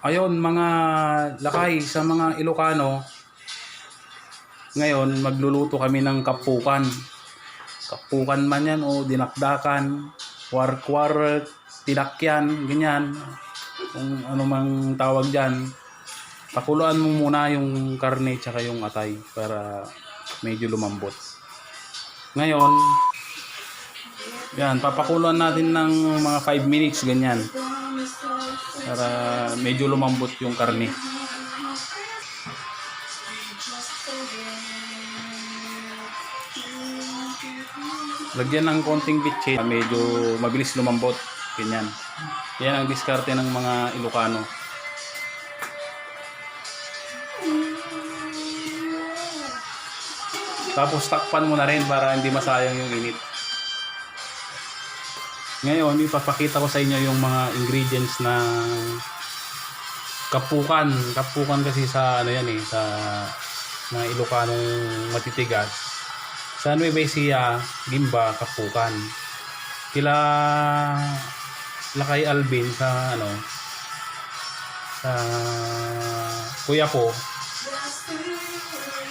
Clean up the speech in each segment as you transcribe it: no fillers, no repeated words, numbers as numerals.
Ayun, mga lakay sa mga Ilocano, ngayon magluluto kami ng kapukan. Kapukan man yan o dinakdakan, wark-wark, tinakyan, ganyan. Kung ano mang tawag dyan. Pakuluan mo muna yung karne tsaka yung atay para medyo lumambot. Ngayon, yan, papakuluan natin ng mga 5 minutes ganyan. Para medyo lumambot yung karne. Lagyan ng konting bitchin, medyo mabilis lumambot. Ganyan. Yan ang diskarte ng mga Ilocano. Tapos takpan mo na rin para hindi masayang yung init. Ngayon, ipapakita ko sa inyo yung mga ingredients na kapukan. Kapukan kasi sa ano yan eh, sa mga Ilocanong matitigas. Sa Nueva Ecija, Gimba, kapukan. Kila Lakay Alvin sa ano sa Kuyapo,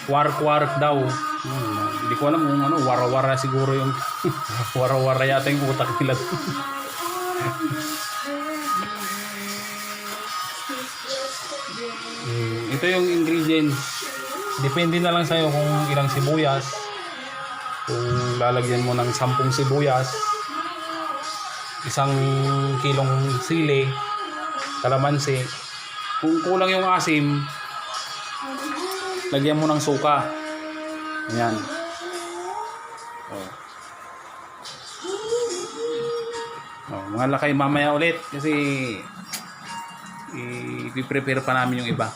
wark-wark daw. Hindi ko alam kung ano, wara-wara siguro yung wara-wara yata yung utak nila. Ito yung ingredients. Depende na lang sa'yo kung ilang sibuyas. Kung lalagyan mo ng 10 sibuyas, 1 kilong sili, kalamansi. Kung kulang yung asim, lagyan mo ng suka. Ayan. Mga lakay, mamaya ulit kasi i-prepare pa namin yung iba.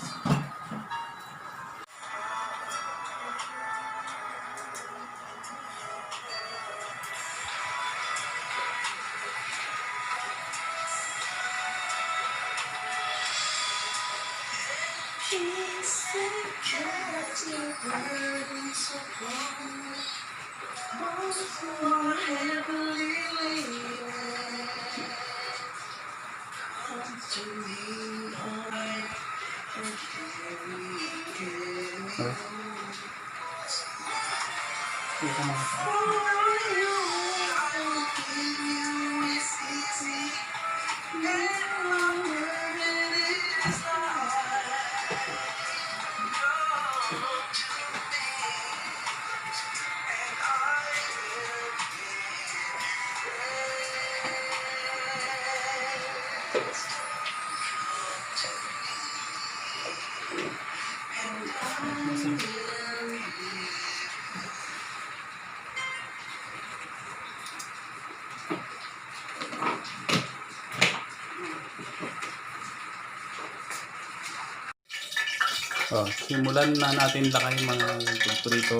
Simulan na natin lakay mga piprito.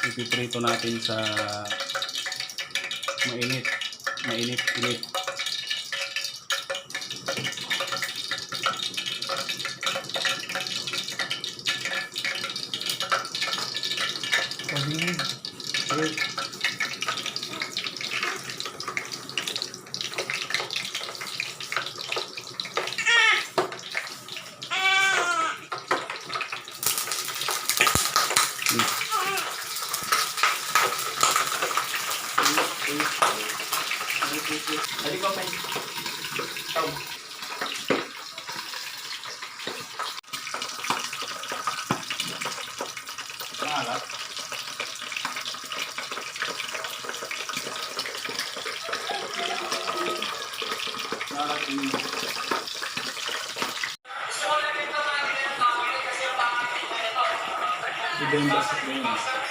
Ipiprito natin sa mainit. Mainit. Jadi kau main tahu. Alat. Alat ini. Dibenda sebenarnya.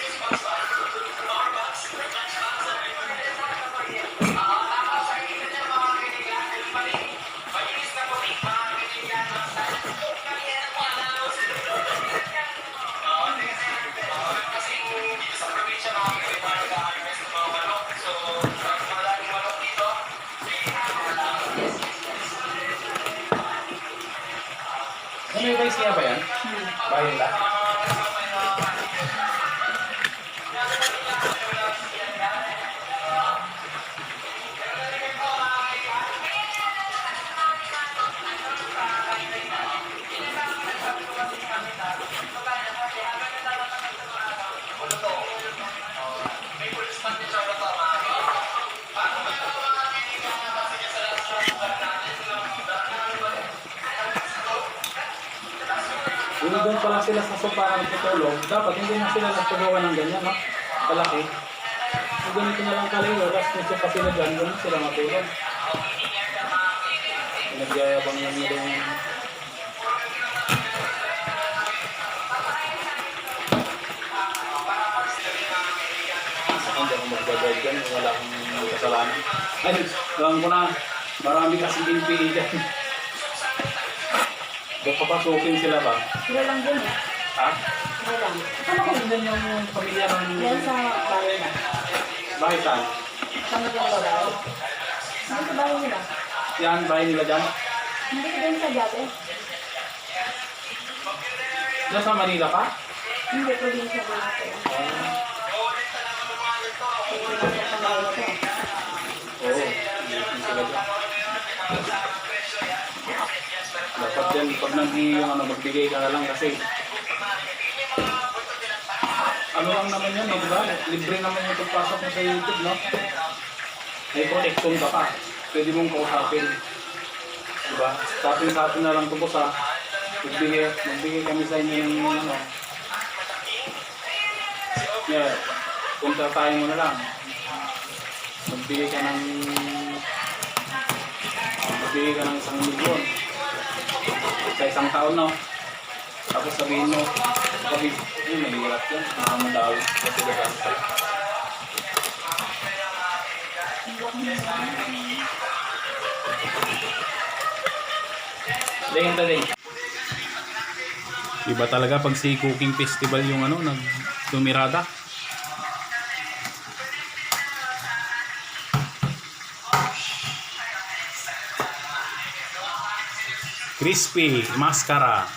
Ano yung guys niya ba yan? Bayan lang? doon pala sila sa sopa nagtutulog, dapat hindi na sila nagtulungan ng ganyan, no? Kalaki. Kung ganito na lang kalayo, tapos may sopa sila dyan, doon sila matulog. Nagyayabang yung nilong. Hindi ako mag-drive dyan, wala akong kasalanan. Ay, alam ko na, marami kasi PPE dyan. Doon papasukin sila ba? Sila lang dun eh. Ha? Sila lang. Ano ko din yung pamilya ng... Yan sa bahay na. Bakit saan? Sa Magdalao. Ano sa bahay nila? Yan, bahay nila dyan? Hindi ko din sa Jate. Diyan sa Manila ka? Hindi ko din sa Jate. Sa bahay na to. Oo, hindi sila dyan. Dapat yan, pag magbigay ka na lang kasi ano lang naman yan, eh, di ba? Libre naman yung pagpasok mo sa YouTube, no? May protection ka pa. Pwede mong kausapin. Di ba? Sa atin na lang ito po sa magbigay kami sa inyo ng ano. Yeah, punta tayo mo na lang. Magbigay ka ng 1,000,000 sa isang taon, no? Tapos sabihin mo, kapag yun, nalilat yan, madawi kasi gaganta. Dahin ta din. Iba talaga pag si Cooking Festival yung ano, nagdumirada. Crispy, mascara.